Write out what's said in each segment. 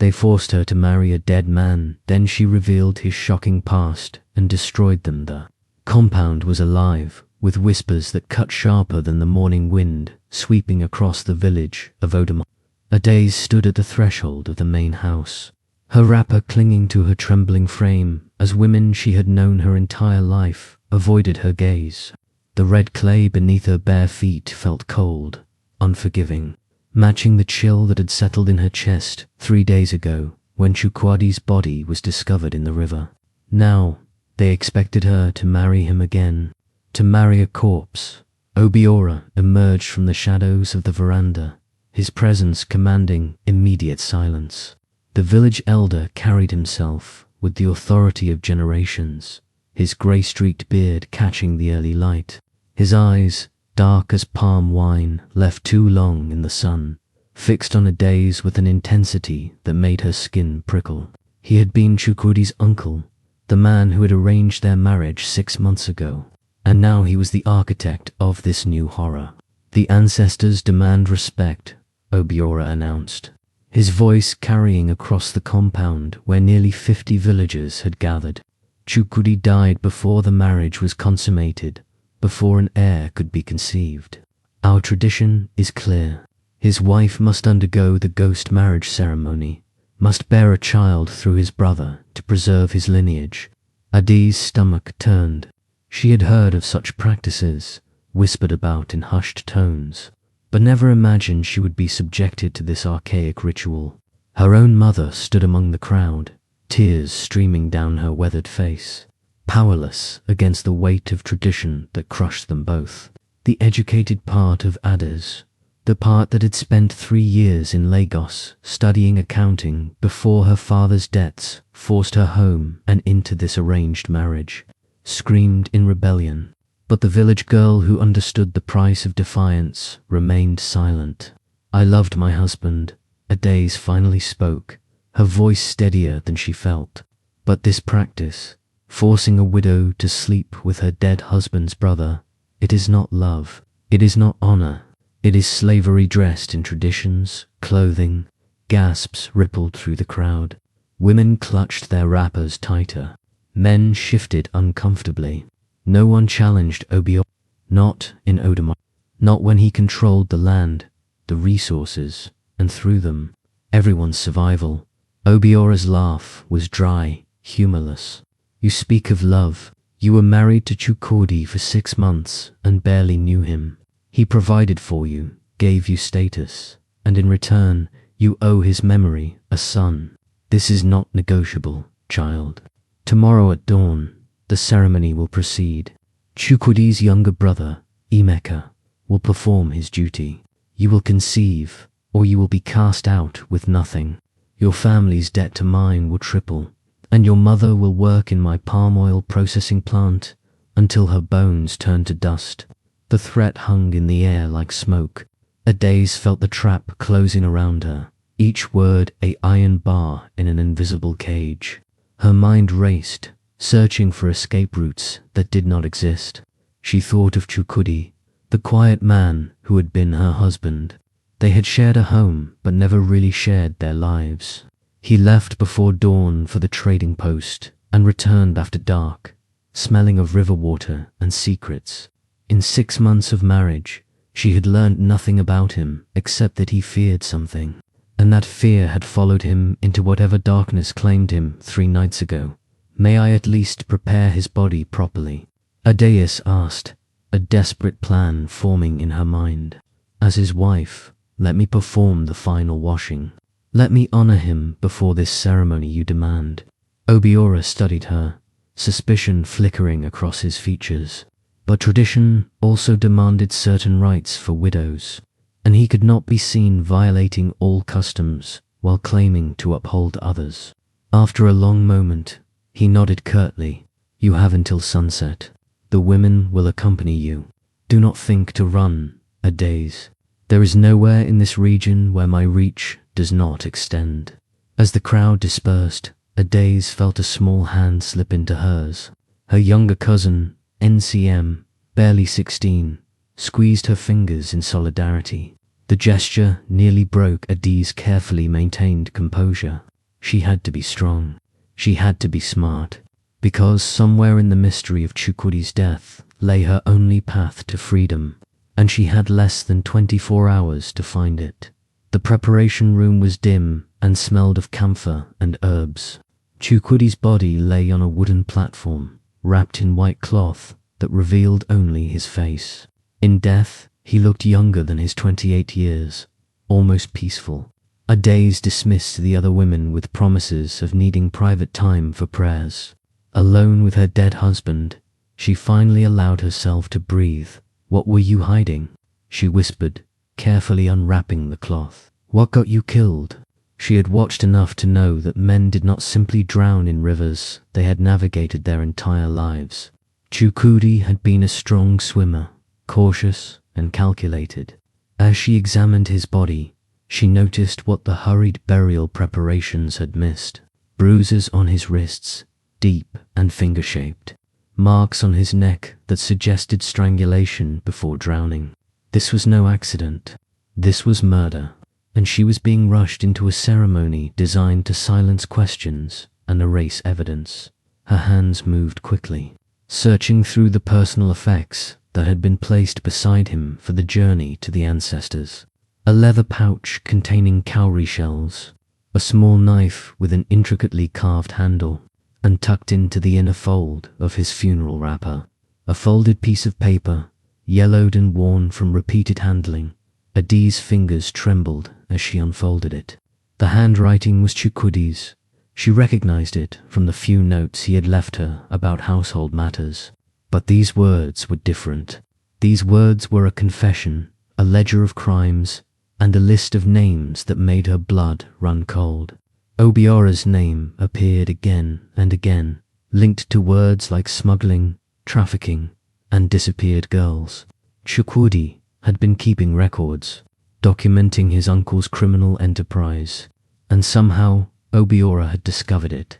They forced her to marry a dead man, then she revealed his shocking past and destroyed them. The compound was alive, with whispers that cut sharper than the morning wind, sweeping across the village of Odamar. Adaze stood at the threshold of the main house, her wrapper clinging to her trembling frame, as women she had known her entire life avoided her gaze. The red clay beneath her bare feet felt cold, unforgiving, matching the chill that had settled in her chest 3 days ago when Chukwuadi's body was discovered in the river. Now, they expected her to marry him again, to marry a corpse. Obiora emerged from the shadows of the veranda, his presence commanding immediate silence. The village elder carried himself with the authority of generations, his grey-streaked beard catching the early light. His eyes, dark as palm wine, left too long in the sun, fixed on Adaze with an intensity that made her skin prickle. He had been Chukwuadi's uncle, the man who had arranged their marriage 6 months ago, and now he was the architect of this new horror. The ancestors demand respect, Obiora announced, his voice carrying across the compound where nearly 50 villagers had gathered. Chukwudi died before the marriage was consummated, before an heir could be conceived. Our tradition is clear. His wife must undergo the ghost marriage ceremony, must bear a child through his brother to preserve his lineage. Adi's stomach turned. She had heard of such practices, whispered about in hushed tones, but never imagined she would be subjected to this archaic ritual. Her own mother stood among the crowd, tears streaming down her weathered face, powerless against the weight of tradition that crushed them both. The educated part of Ades, the part that had spent 3 years in Lagos studying accounting before her father's debts forced her home and into this arranged marriage, screamed in rebellion. But the village girl who understood the price of defiance remained silent. I loved my husband, Adaze finally spoke, her voice steadier than she felt. But this practice, forcing a widow to sleep with her dead husband's brother, it is not love, it is not honor, it is slavery dressed in traditions, clothing. Gasps rippled through the crowd. Women clutched their wrappers tighter. Men shifted uncomfortably. No one challenged Obiora, not in Odamar, not when he controlled the land, the resources, and through them, everyone's survival. Obiora's laugh was dry, humorless. You speak of love. You were married to Chukwudi for 6 months and barely knew him. He provided for you, gave you status, and in return, you owe his memory a son. This is not negotiable, child. Tomorrow at dawn, the ceremony will proceed. Chukwudi's younger brother, Emeka, will perform his duty. You will conceive, or you will be cast out with nothing. Your family's debt to mine will triple, and your mother will work in my palm oil processing plant until her bones turn to dust. The threat hung in the air like smoke. Adaze felt the trap closing around her, each word an iron bar in an invisible cage. Her mind raced, searching for escape routes that did not exist. She thought of Chukwudi, the quiet man who had been her husband. They had shared a home, but never really shared their lives. He left before dawn for the trading post and returned after dark, smelling of river water and secrets. In 6 months of marriage, she had learned nothing about him except that he feared something, and that fear had followed him into whatever darkness claimed him 3 nights ago. May I at least prepare his body properly? Adaze asked, a desperate plan forming in her mind. As his wife, let me perform the final washing. Let me honor him before this ceremony you demand. Obiora studied her, suspicion flickering across his features. But tradition also demanded certain rights for widows, and he could not be seen violating all customs while claiming to uphold others. After a long moment, he nodded curtly. You have until sunset. The women will accompany you. Do not think to run, Adaze. There is nowhere in this region where my reach does not extend. As the crowd dispersed, Adaze felt a small hand slip into hers. Her younger cousin, NCM, barely 16, squeezed her fingers in solidarity. The gesture nearly broke Adi's carefully maintained composure. She had to be strong. She had to be smart. Because somewhere in the mystery of Chukwudi's death lay her only path to freedom, and she had less than 24 hours to find it. The preparation room was dim and smelled of camphor and herbs. Chukwudi's body lay on a wooden platform, wrapped in white cloth that revealed only his face. In death, he looked younger than his 28 years, almost peaceful. Adaze dismissed the other women with promises of needing private time for prayers. Alone with her dead husband, she finally allowed herself to breathe. "What were you hiding?" she whispered, carefully unwrapping the cloth. "What got you killed?" She had watched enough to know that men did not simply drown in rivers they had navigated their entire lives. Chukwudi had been a strong swimmer, cautious and calculated. As she examined his body, she noticed what the hurried burial preparations had missed. Bruises on his wrists, deep and finger-shaped. Marks on his neck that suggested strangulation before drowning. This was no accident. This was murder, and she was being rushed into a ceremony designed to silence questions and erase evidence. Her hands moved quickly, searching through the personal effects that had been placed beside him for the journey to the ancestors. A leather pouch containing cowrie shells, a small knife with an intricately carved handle, and tucked into the inner fold of his funeral wrapper, a folded piece of paper, yellowed and worn from repeated handling. Adi's fingers trembled as she unfolded it. The handwriting was Chukwudi's. She recognized it from the few notes he had left her about household matters. But these words were different. These words were a confession, a ledger of crimes, and a list of names that made her blood run cold. Obiora's name appeared again and again, linked to words like smuggling, trafficking, and disappeared girls. Chukwudi had been keeping records, documenting his uncle's criminal enterprise, and somehow Obiora had discovered it.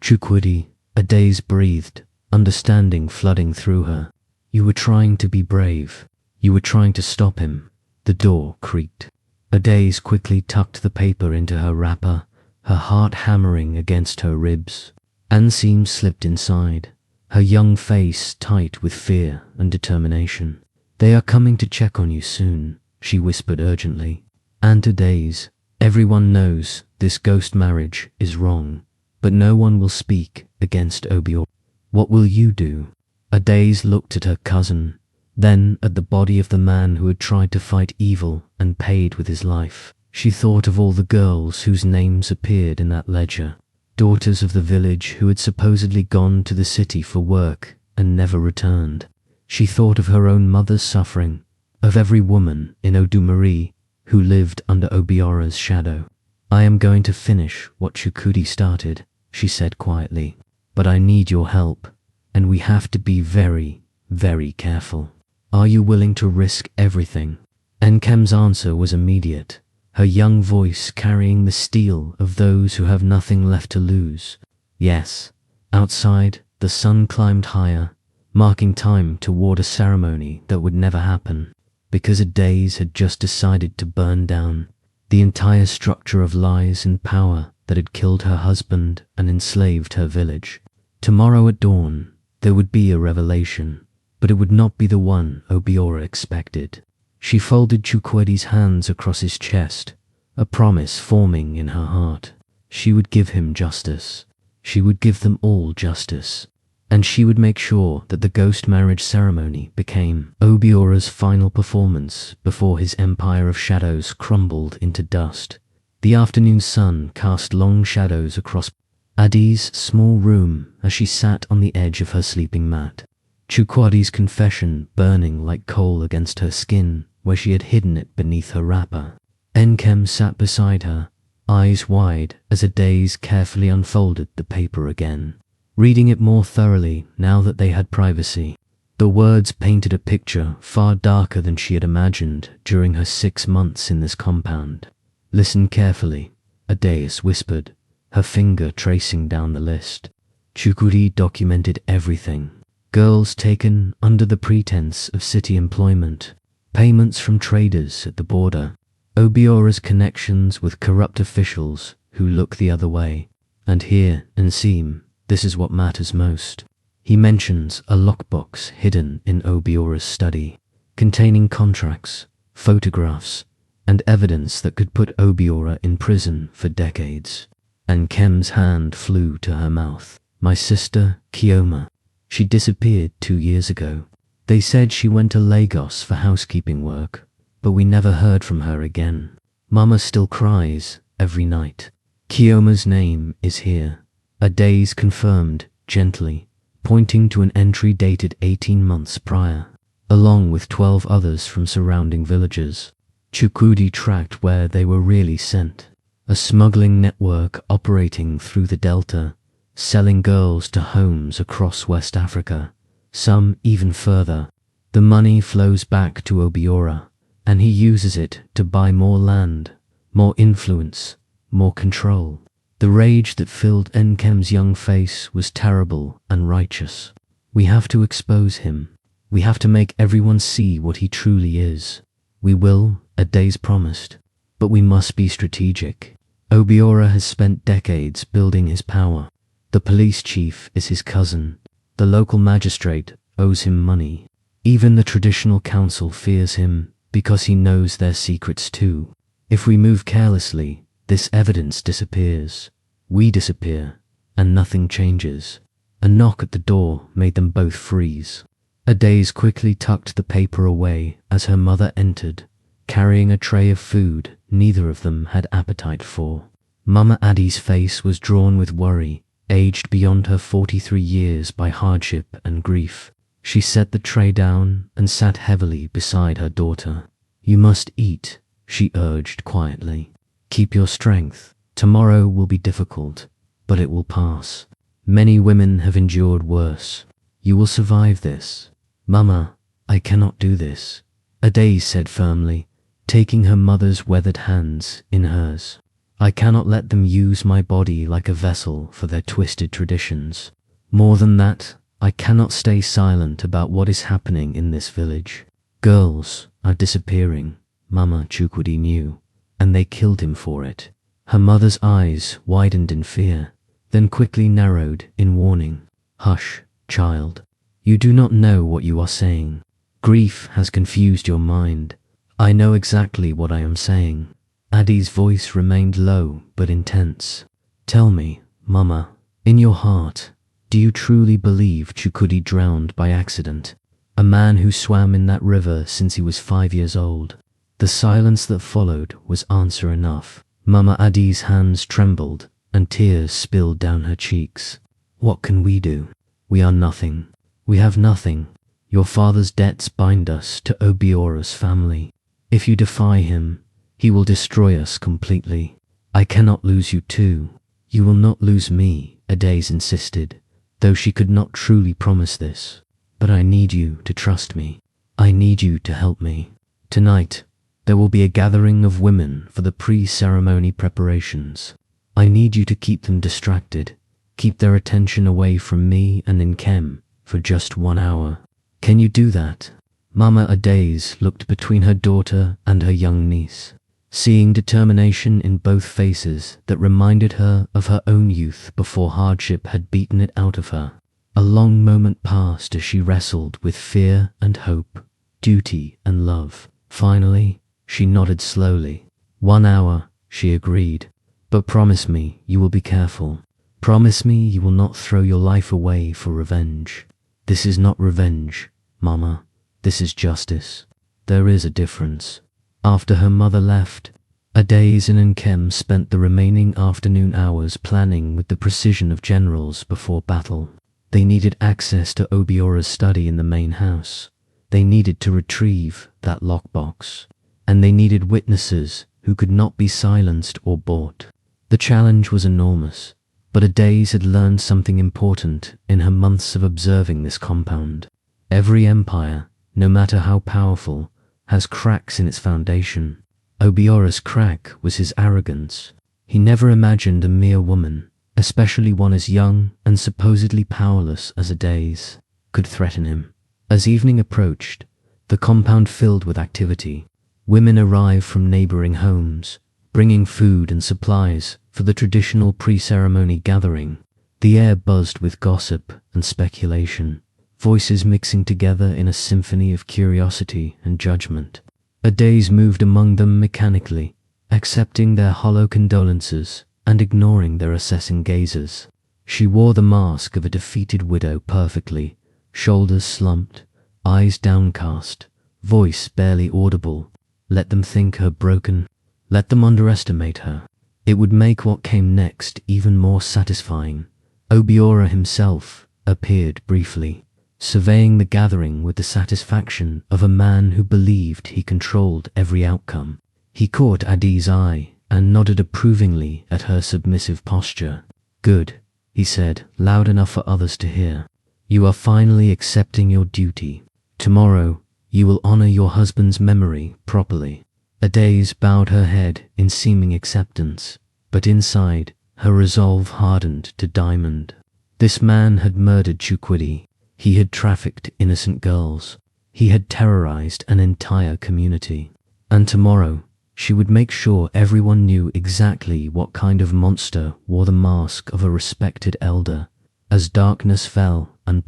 Chukwudi, Adaze breathed, understanding flooding through her. "You were trying to be brave. You were trying to stop him." The door creaked. Adaze quickly tucked the paper into her wrapper, her heart hammering against her ribs. Anseem slipped inside, her young face tight with fear and determination. "They are coming to check on you soon," she whispered urgently. "And Adaze, everyone knows this ghost marriage is wrong, but no one will speak against Obiora. What will you do?" Adaze looked at her cousin, then at the body of the man who had tried to fight evil and paid with his life. She thought of all the girls whose names appeared in that ledger, daughters of the village who had supposedly gone to the city for work and never returned. She thought of her own mother's suffering, of every woman in Odumare who lived under Obiora's shadow. "I am going to finish what Chukwudi started," she said quietly, "but I need your help, and we have to be very, very careful. Are you willing to risk everything?" Enkem's answer was immediate, her young voice carrying the steel of those who have nothing left to lose. Yes. Outside, the sun climbed higher, marking time toward a ceremony that would never happen, because Adaze had just decided to burn down the entire structure of lies and power that had killed her husband and enslaved her village. Tomorrow at dawn, there would be a revelation, but it would not be the one Obiora expected. She folded Chukwudi's hands across his chest, a promise forming in her heart. She would give him justice. She would give them all justice. And she would make sure that the ghost marriage ceremony became Obiora's final performance before his empire of shadows crumbled into dust. The afternoon sun cast long shadows across Adi's small room as she sat on the edge of her sleeping mat. Chukwudi's confession burning like coal against her skin where she had hidden it beneath her wrapper. Enkem sat beside her, eyes wide as Adaze carefully unfolded the paper again, reading it more thoroughly now that they had privacy. The words painted a picture far darker than she had imagined during her 6 months in this compound. "Listen carefully," Adaze whispered, her finger tracing down the list. Chukwudi documented everything. Girls taken under the pretense of city employment, payments from traders at the border, Obiora's connections with corrupt officials who look the other way. And here, Nsim, this is what matters most. He mentions a lockbox hidden in Obiora's study, containing contracts, photographs, and evidence that could put Obiora in prison for decades. And Nkem's hand flew to her mouth. My sister, Kioma. She disappeared 2 years ago. They said she went to Lagos for housekeeping work, but we never heard from her again. Mama still cries every night. Kioma's name is here. Adaze confirmed, gently, pointing to an entry dated 18 months prior, along with 12 others from surrounding villages. Chukwudi tracked where they were really sent. A smuggling network operating through the Delta, selling girls to homes across West Africa, some even further. The money flows back to Obiora, and he uses it to buy more land, more influence, more control. The rage that filled Nkem's young face was terrible and righteous. We have to expose him. We have to make everyone see what he truly is. We will, Adaze promised, but we must be strategic. Obiora has spent decades building his power. The police chief is his cousin. The local magistrate owes him money. Even the traditional council fears him because he knows their secrets too. If we move carelessly, this evidence disappears. We disappear, and nothing changes. A knock at the door made them both freeze. Adaze quickly tucked the paper away as her mother entered, carrying a tray of food neither of them had appetite for. Mama Addie's face was drawn with worry, aged beyond her 43 years by hardship and grief. She set the tray down and sat heavily beside her daughter. You must eat, she urged quietly. Keep your strength. Tomorrow will be difficult, but it will pass. Many women have endured worse. You will survive this. Mama, I cannot do this, Adaze said firmly, taking her mother's weathered hands in hers. I cannot let them use my body like a vessel for their twisted traditions. More than that, I cannot stay silent about what is happening in this village. Girls are disappearing, Mama Chukwudi knew, and they killed him for it. Her mother's eyes widened in fear, then quickly narrowed in warning. Hush, child. You do not know what you are saying. Grief has confused your mind. I know exactly what I am saying. Addie's voice remained low but intense. Tell me, Mama, in your heart, do you truly believe Chukwudi drowned by accident? A man who swam in that river since he was 5 years old. The silence that followed was answer enough. Mama Addie's hands trembled and tears spilled down her cheeks. What can we do? We are nothing. We have nothing. Your father's debts bind us to Obiora's family. If you defy him, he will destroy us completely. I cannot lose you too. You will not lose me, Adaze insisted, though she could not truly promise this. But I need you to trust me. I need you to help me. Tonight, there will be a gathering of women for the pre-ceremony preparations. I need you to keep them distracted, keep their attention away from me and Nkem for just 1 hour. Can you do that? Mama Adaze looked between her daughter and her young niece, seeing determination in both faces that reminded her of her own youth before hardship had beaten it out of her. A long moment passed as she wrestled with fear and hope, duty and love. Finally, she nodded slowly. 1 hour, she agreed. But promise me you will be careful. Promise me you will not throw your life away for revenge. This is not revenge, Mama. This is justice. There is a difference. After her mother left, Adaze and Nkem spent the remaining afternoon hours planning with the precision of generals before battle. They needed access to Obiora's study in the main house. They needed to retrieve that lockbox. And they needed witnesses who could not be silenced or bought. The challenge was enormous, but Adaze had learned something important in her months of observing this compound. Every empire, no matter how powerful, has cracks in its foundation. Obiora's crack was his arrogance. He never imagined a mere woman, especially one as young and supposedly powerless as Adaze, could threaten him. As evening approached, the compound filled with activity. Women arrived from neighboring homes, bringing food and supplies for the traditional pre-ceremony gathering. The air buzzed with gossip and speculation, voices mixing together in a symphony of curiosity and judgment. Adaze moved among them mechanically, accepting their hollow condolences and ignoring their assessing gazes. She wore the mask of a defeated widow perfectly, shoulders slumped, eyes downcast, voice barely audible. Let them think her broken. Let them underestimate her. It would make what came next even more satisfying. Obiora himself appeared briefly, surveying the gathering with the satisfaction of a man who believed he controlled every outcome. He caught Adi's eye and nodded approvingly at her submissive posture. "Good," he said, loud enough for others to hear. "You are finally accepting your duty. Tomorrow, you will honor your husband's memory properly." Adaze bowed her head in seeming acceptance, but inside, her resolve hardened to diamond. This man had murdered Chukwudi. He had trafficked innocent girls. He had terrorized an entire community. And tomorrow, she would make sure everyone knew exactly what kind of monster wore the mask of a respected elder. As darkness fell and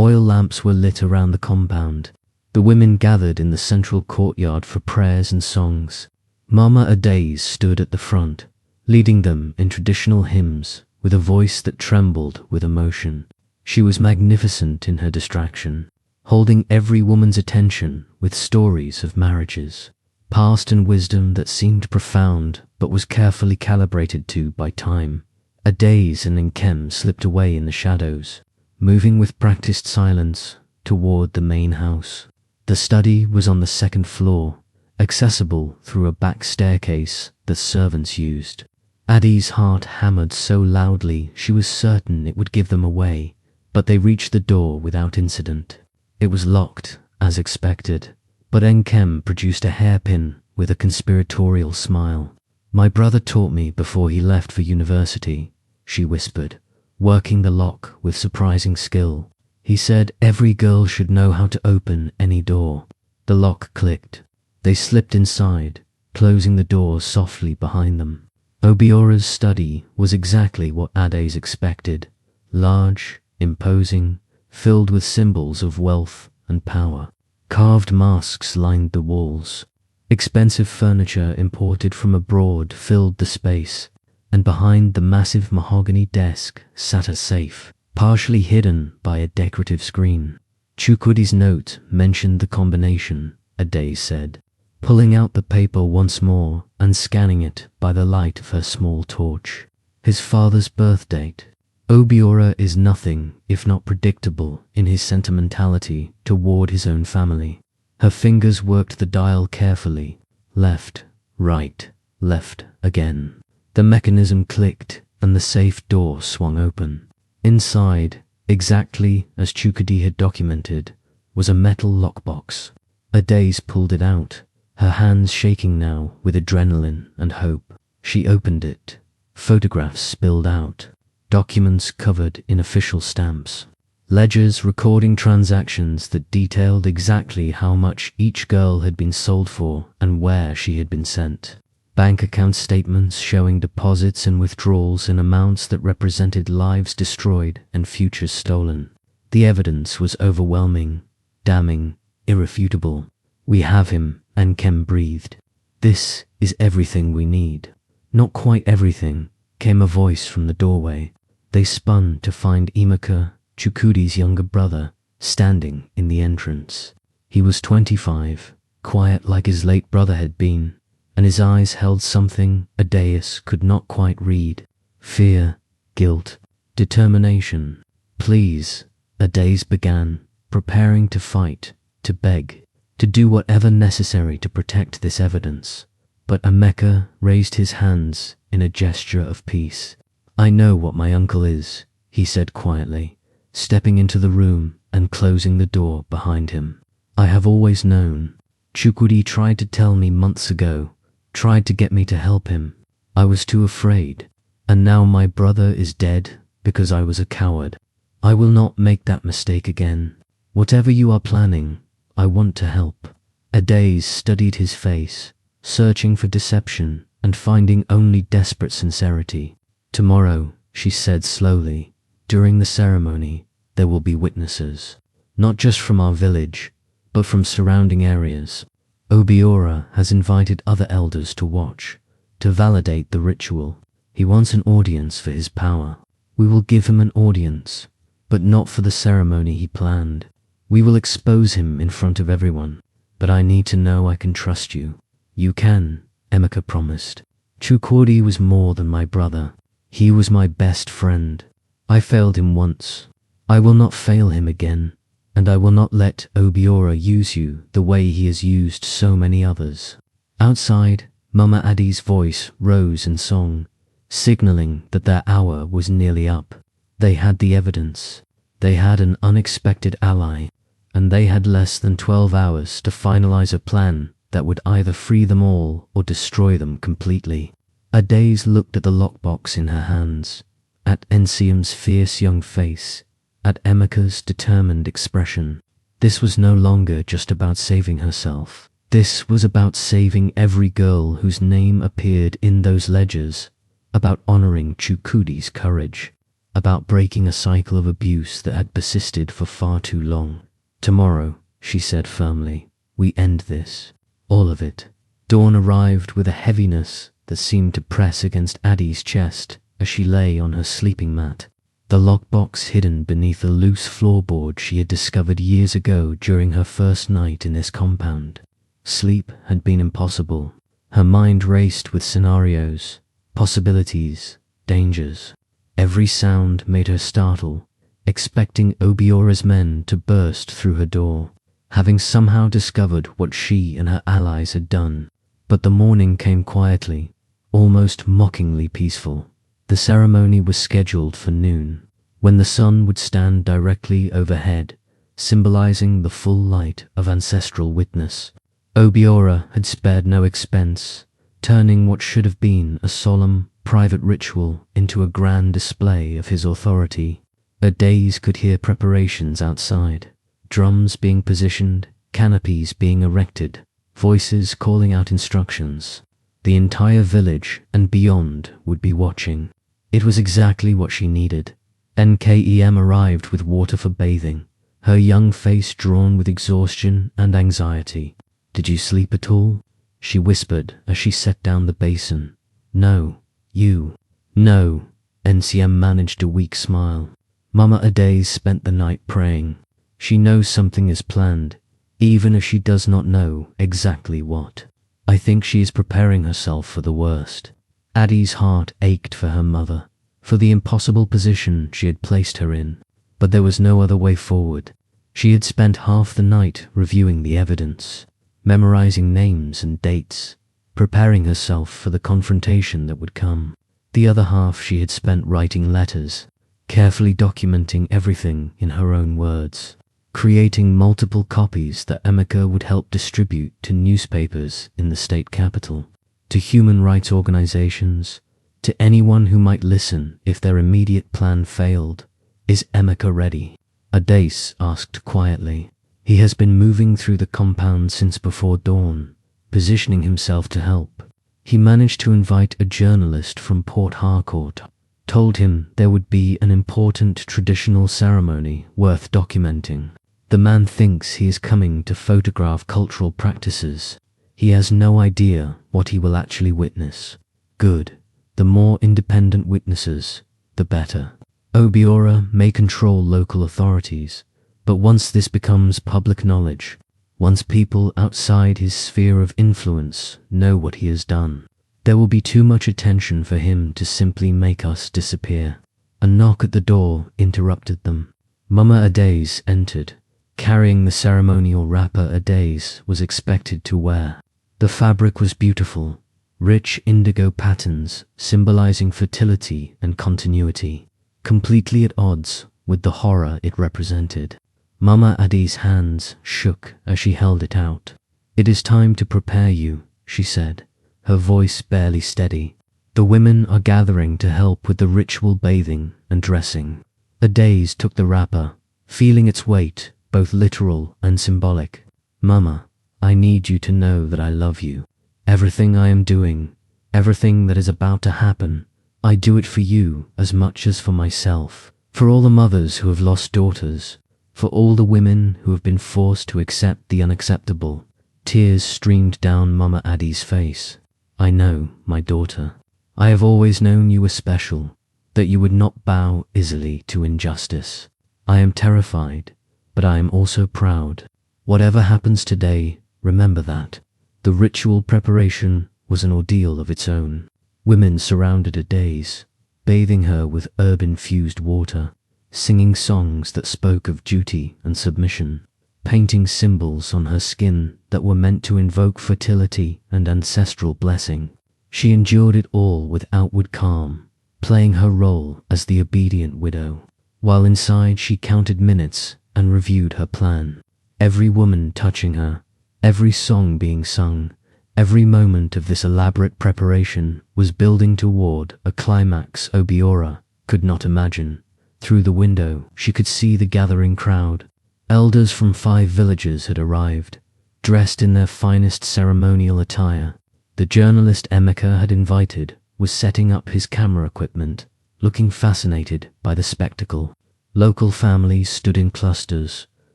oil lamps were lit around the compound. The women gathered in the central courtyard for prayers and songs. Mama Adaze stood at the front, leading them in traditional hymns with a voice that trembled with emotion. She was magnificent in her distraction, holding every woman's attention with stories of marriages, past and wisdom that seemed profound but was carefully calibrated to by time. Adaze and Nkem slipped away in the shadows, moving with practiced silence toward the main house. The study was on the second floor, accessible through a back staircase that servants used. Adi's heart hammered so loudly she was certain it would give them away, but they reached the door without incident. It was locked, as expected, but Nkem produced a hairpin with a conspiratorial smile. "My brother taught me before he left for university," she whispered, working the lock with surprising skill. "He said every girl should know how to open any door." The lock clicked. They slipped inside, closing the door softly behind them. Obiora's study was exactly what Adaze expected. Large, imposing, filled with symbols of wealth and power. Carved masks lined the walls. Expensive furniture imported from abroad filled the space, and behind the massive mahogany desk sat a safe, partially hidden by a decorative screen. Chukwudi's note mentioned the combination, Adaze said, pulling out the paper once more and scanning it by the light of her small torch. His father's birth date. Obiora is nothing if not predictable in his sentimentality toward his own family. Her fingers worked the dial carefully. Left, right, left again. The mechanism clicked and the safe door swung open. Inside, exactly as Chukwudi had documented, was a metal lockbox. Adaze pulled it out, her hands shaking now with adrenaline and hope. She opened it. Photographs spilled out. Documents covered in official stamps. Ledgers recording transactions that detailed exactly how much each girl had been sold for and where she had been sent. Bank account statements showing deposits and withdrawals in amounts that represented lives destroyed and futures stolen. The evidence was overwhelming, damning, irrefutable. "We have him," Nkem breathed. "This is everything we need." "Not quite everything," came a voice from the doorway. They spun to find Emeka, Chukwudi's younger brother, standing in the entrance. He was 25, quiet like his late brother had been, and his eyes held something Adaze could not quite read. Fear, guilt, determination. "Please," Adaze began, preparing to fight, to beg, to do whatever necessary to protect this evidence. But Emeka raised his hands in a gesture of peace. "I know what my uncle is," he said quietly, stepping into the room and closing the door behind him. "I have always known. Chukwudi tried to tell me months ago, tried to get me to help him. I was too afraid. And now my brother is dead because I was a coward. I will not make that mistake again. Whatever you are planning, I want to help." Adaze studied his face, searching for deception and finding only desperate sincerity. Tomorrow, she said slowly, during the ceremony, there will be witnesses, not just from our village, but from surrounding areas. Obiora has invited other elders to watch, to validate the ritual. He wants an audience for his power. We will give him an audience, but not for the ceremony he planned. We will expose him in front of everyone, but I need to know I can trust you. You can, Emeka promised. Chukwudi was more than my brother. He was my best friend. I failed him once. I will not fail him again, and I will not let Obiora use you the way he has used so many others. Outside, Mama Adi's voice rose in song, signaling that their hour was nearly up. They had the evidence. They had an unexpected ally, and they had less than 12 hours to finalize a plan that would either free them all or destroy them completely. Adaze looked at the lockbox in her hands, at Ensium's fierce young face, at Emeka's determined expression. This was no longer just about saving herself. This was about saving every girl whose name appeared in those ledgers, about honoring Chukwudi's courage, about breaking a cycle of abuse that had persisted for far too long. Tomorrow, she said firmly, we end this. All of it. Dawn arrived with a heaviness that seemed to press against Addie's chest as she lay on her sleeping mat. The lockbox hidden beneath a loose floorboard she had discovered years ago during her first night in this compound. Sleep had been impossible. Her mind raced with scenarios, possibilities, dangers. Every sound made her startle, expecting Obiora's men to burst through her door, having somehow discovered what she and her allies had done. But the morning came quietly, almost mockingly peaceful. The ceremony was scheduled for noon, when the sun would stand directly overhead, symbolizing the full light of ancestral witness. Obiora had spared no expense, turning what should have been a solemn, private ritual into a grand display of his authority. Adaze could hear preparations outside, drums being positioned, canopies being erected, voices calling out instructions. The entire village and beyond would be watching. It was exactly what she needed. NKEM arrived with water for bathing, her young face drawn with exhaustion and anxiety. Did you sleep at all? She whispered as she set down the basin. No. You. No. NCM managed a weak smile. Mama Adaze spent the night praying. She knows something is planned, even if she does not know exactly what. I think she is preparing herself for the worst. Addie's heart ached for her mother, for the impossible position she had placed her in. But there was no other way forward. She had spent half the night reviewing the evidence, memorizing names and dates, preparing herself for the confrontation that would come. The other half she had spent writing letters, carefully documenting everything in her own words, creating multiple copies that Emeka would help distribute to newspapers in the state capital, to human rights organizations, to anyone who might listen if their immediate plan failed. Is Emeka ready? Adaze asked quietly. He has been moving through the compound since before dawn, positioning himself to help. He managed to invite a journalist from Port Harcourt, told him there would be an important traditional ceremony worth documenting. The man thinks he is coming to photograph cultural practices. He has no idea what he will actually witness. Good. The more independent witnesses, the better. Obiora may control local authorities, but once this becomes public knowledge, once people outside his sphere of influence know what he has done, there will be too much attention for him to simply make us disappear. A knock at the door interrupted them. Mama Adaze entered, carrying the ceremonial wrapper Adaze was expected to wear. The fabric was beautiful, rich indigo patterns symbolizing fertility and continuity, completely at odds with the horror it represented. Mama Adi's hands shook as she held it out. It is time to prepare you, she said, her voice barely steady. The women are gathering to help with the ritual bathing and dressing. Adaze took the wrapper, feeling its weight, both literal and symbolic. Mama, I need you to know that I love you. Everything I am doing, Everything that is about to happen, I do it for you as much as for myself, for all the mothers who have lost daughters, for all the women who have been forced to accept the unacceptable." Tears streamed down Mama Addie's face. "I know, my daughter. I have always known you were special, that you would not bow easily to injustice. I am terrified, but I am also proud. Whatever happens today, remember that. The ritual preparation was an ordeal of its own. Women surrounded Ades, bathing her with herb-infused water, singing songs that spoke of duty and submission, painting symbols on her skin that were meant to invoke fertility and ancestral blessing. She endured it all with outward calm, playing her role as the obedient widow, while inside she counted minutes and reviewed her plan. Every woman touching her, every song being sung, every moment of this elaborate preparation was building toward a climax Obiora could not imagine. Through the window, she could see the gathering crowd. Elders from 5 villages had arrived, dressed in their finest ceremonial attire. The journalist Emeka had invited was setting up his camera equipment, looking fascinated by the spectacle. Local families stood in clusters,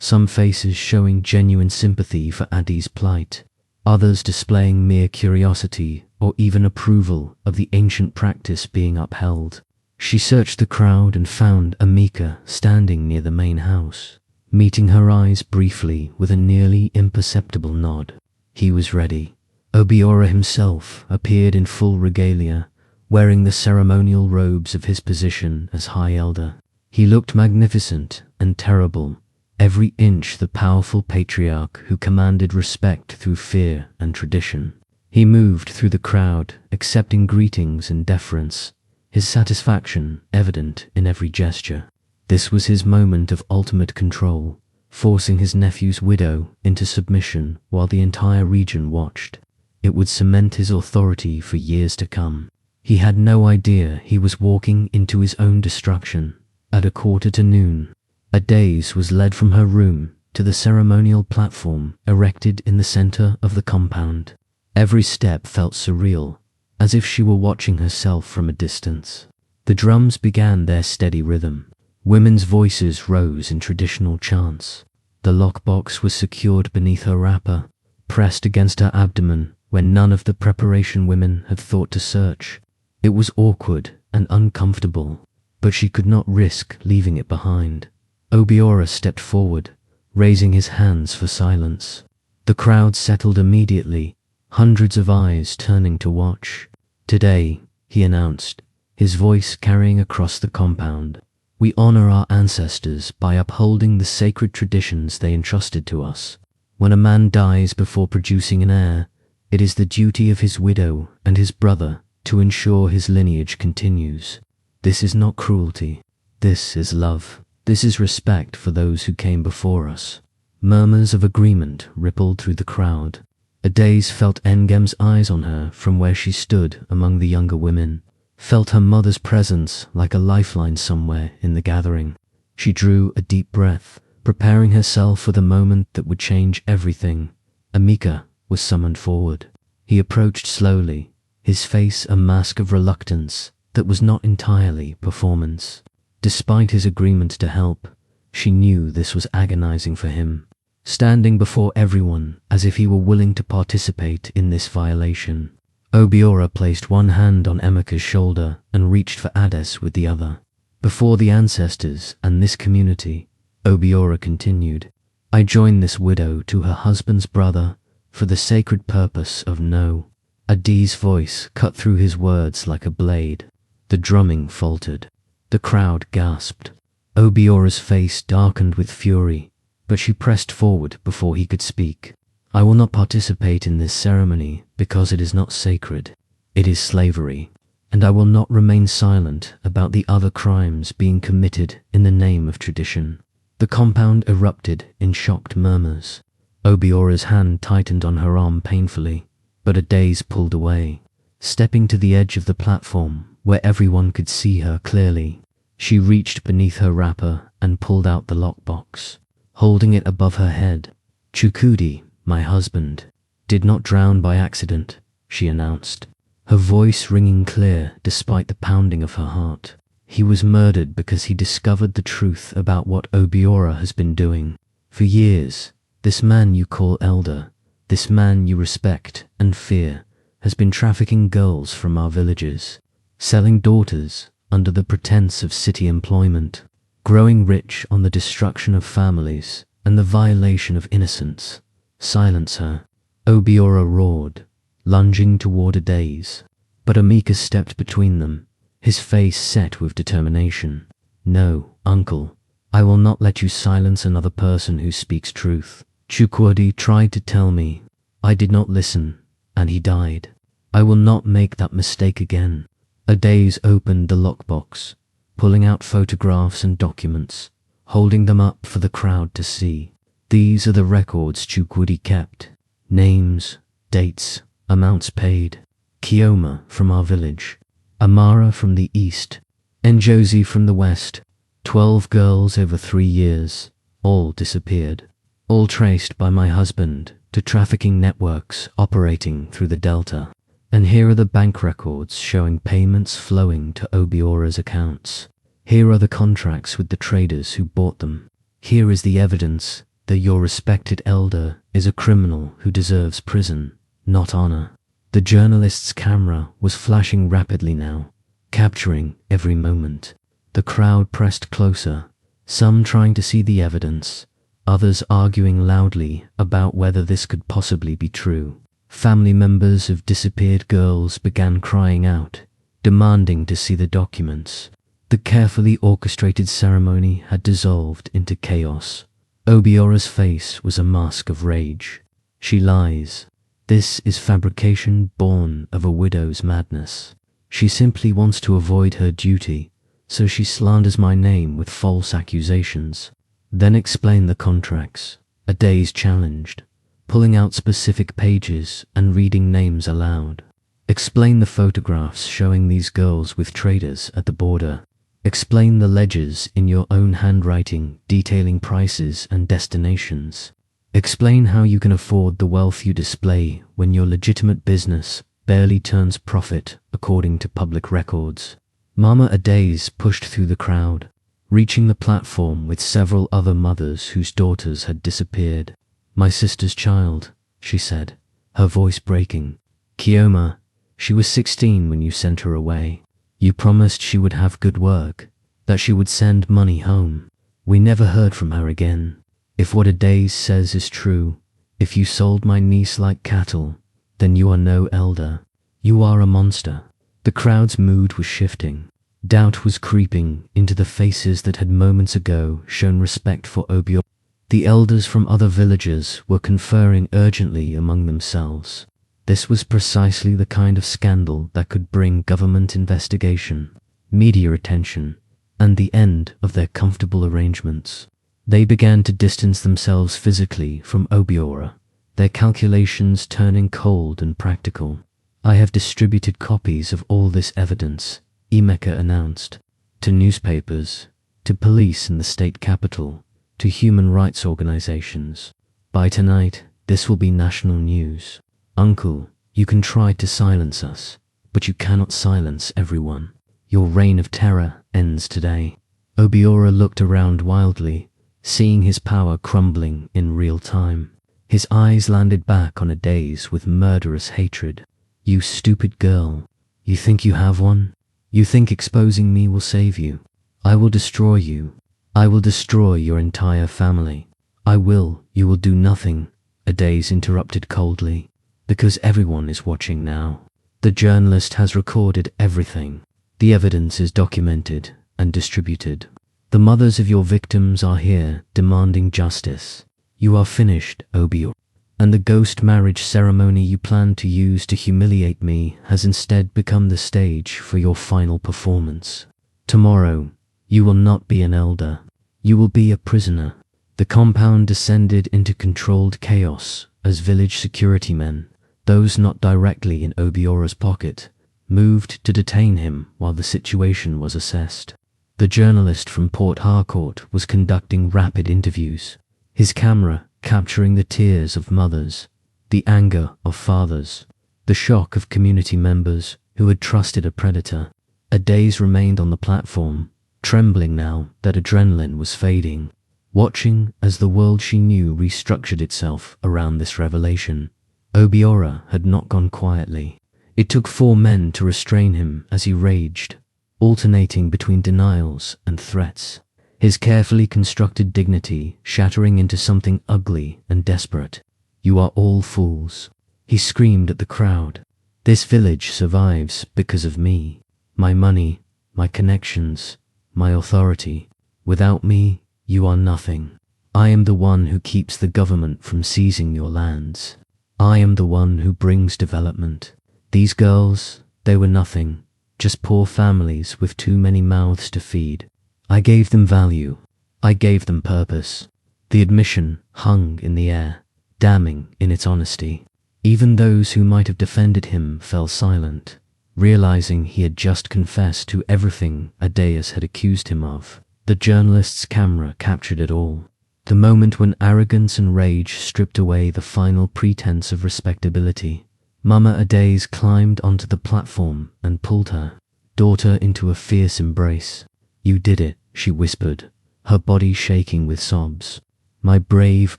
some faces showing genuine sympathy for Adi's plight, others displaying mere curiosity or even approval of the ancient practice being upheld. She searched the crowd and found Amika standing near the main house, meeting her eyes briefly with a nearly imperceptible nod. He was ready. Obiora himself appeared in full regalia, wearing the ceremonial robes of his position as High Elder. He looked magnificent and terrible, every inch the powerful patriarch who commanded respect through fear and tradition. He moved through the crowd, accepting greetings and deference, his satisfaction evident in every gesture. This was his moment of ultimate control, forcing his nephew's widow into submission while the entire region watched. It would cement his authority for years to come. He had no idea he was walking into his own destruction. At 1:45, Ades was led from her room to the ceremonial platform erected in the center of the compound. Every step felt surreal, as if she were watching herself from a distance. The drums began their steady rhythm. Women's voices rose in traditional chants. The lockbox was secured beneath her wrapper, pressed against her abdomen where none of the preparation women had thought to search. It was awkward and uncomfortable, but she could not risk leaving it behind. Obiora stepped forward, raising his hands for silence. The crowd settled immediately, hundreds of eyes turning to watch. "Today," he announced, his voice carrying across the compound, "we honor our ancestors by upholding the sacred traditions they entrusted to us. When a man dies before producing an heir, it is the duty of his widow and his brother to ensure his lineage continues. This is not cruelty. This is love. This is respect for those who came before us." Murmurs of agreement rippled through the crowd. Ades felt Engem's eyes on her from where she stood among the younger women, felt her mother's presence like a lifeline somewhere in the gathering. She drew a deep breath, preparing herself for the moment that would change everything. Amika was summoned forward. He approached slowly, his face a mask of reluctance that was not entirely performance. Despite his agreement to help, she knew this was agonizing for him. Standing before everyone as if he were willing to participate in this violation. Obiora placed one hand on Emeka's shoulder and reached for Ades with the other. "Before the ancestors and this community," Obiora continued, "I join this widow to her husband's brother for the sacred purpose of no." Adi's voice cut through his words like a blade. The drumming faltered. The crowd gasped. Obiora's face darkened with fury, but she pressed forward before he could speak. "I will not participate in this ceremony because it is not sacred. It is slavery, and I will not remain silent about the other crimes being committed in the name of tradition." The compound erupted in shocked murmurs. Obiora's hand tightened on her arm painfully, but Ades pulled away. Stepping to the edge of the platform where everyone could see her clearly, she reached beneath her wrapper and pulled out the lockbox. Holding it above her head, "Chukudi, my husband, did not drown by accident," she announced. her voice ringing clear despite the pounding of her heart. He was murdered because he discovered the truth about what Obiora has been doing. For years, this man you call elder, this man you respect and fear, has been trafficking girls from our villages, selling daughters under the pretense of city employment, growing rich on the destruction of families and the violation of innocence. Silence her, Obiora roared, lunging toward Adaze. But Amika stepped between them, his face set with determination. No, uncle, I will not let you silence another person who speaks truth. Chukwudi tried to tell me. I did not listen, and he died. I will not make that mistake again. Adaze opened the lockbox, pulling out photographs and documents, holding them up for the crowd to see. These are the records Chukwudi kept. Names, dates, amounts paid. Kioma from our village, Amara from the east, Njozi from the west. 12 girls over 3 years, all disappeared. All traced by my husband to trafficking networks operating through the Delta. And here are the bank records showing payments flowing to Obiora's accounts. Here are the contracts with the traders who bought them. Here is the evidence that your respected elder is a criminal who deserves prison, not honor. The journalist's camera was flashing rapidly now, capturing every moment. The crowd pressed closer, some trying to see the evidence, others arguing loudly about whether this could possibly be true. Family members of disappeared girls began crying out, demanding to see the documents. The carefully orchestrated ceremony had dissolved into chaos. Obiora's face was a mask of rage. She lies. This is fabrication born of a widow's madness. She simply wants to avoid her duty, so she slanders my name with false accusations. Then explain the contracts. Adaze challenged, pulling out specific pages and reading names aloud. Explain the photographs showing these girls with traders at the border. Explain the ledgers in your own handwriting detailing prices and destinations. Explain how you can afford the wealth you display when your legitimate business barely turns profit according to public records. Mama Adaze pushed through the crowd, reaching the platform with several other mothers whose daughters had disappeared. My sister's child, she said, her voice breaking. Kioma, she was 16 when you sent her away. You promised she would have good work, that she would send money home. We never heard from her again. If what Adaze says is true, if you sold my niece like cattle, then you are no elder. You are a monster. The crowd's mood was shifting. Doubt was creeping into the faces that had moments ago shown respect for Obiora. The elders from other villages were conferring urgently among themselves. This was precisely the kind of scandal that could bring government investigation, media attention, and the end of their comfortable arrangements. They began to distance themselves physically from Obiora, their calculations turning cold and practical. I have distributed copies of all this evidence, Emeka announced, to newspapers, to police in the state capital, to human rights organizations. By tonight, this will be national news. Uncle, you can try to silence us, but you cannot silence everyone. Your reign of terror ends today. Obiora looked around wildly, seeing his power crumbling in real time. His eyes landed back on Adaze with murderous hatred. You stupid girl. You think you have one? You think exposing me will save you? I will destroy you. I will destroy your entire family. You will do nothing, Adaze interrupted coldly, because everyone is watching now. The journalist has recorded everything. The evidence is documented and distributed. The mothers of your victims are here demanding justice. You are finished, Obiora. And the ghost marriage ceremony you planned to use to humiliate me has instead become the stage for your final performance. Tomorrow, you will not be an elder. You will be a prisoner. The compound descended into controlled chaos as village security men, those not directly in Obiora's pocket, moved to detain him while the situation was assessed. The journalist from Port Harcourt was conducting rapid interviews, his camera capturing the tears of mothers, the anger of fathers, the shock of community members who had trusted a predator. Adaze remained on the platform, trembling now that adrenaline was fading, watching as the world she knew restructured itself around this revelation. Obiora had not gone quietly. It took 4 men to restrain him as he raged, alternating between denials and threats, his carefully constructed dignity shattering into something ugly and desperate. "You are all fools," he screamed at the crowd. "This village survives because of me, my money, my connections, my authority. Without me, you are nothing. I am the one who keeps the government from seizing your lands. I am the one who brings development. These girls, they were nothing, just poor families with too many mouths to feed. I gave them value. I gave them purpose." The admission hung in the air, damning in its honesty. Even those who might have defended him fell silent, realizing he had just confessed to everything Adaze had accused him of. The journalist's camera captured it all. The moment when arrogance and rage stripped away the final pretense of respectability. Mama Adaze climbed onto the platform and pulled her daughter into a fierce embrace. "You did it," she whispered, her body shaking with sobs. "My brave,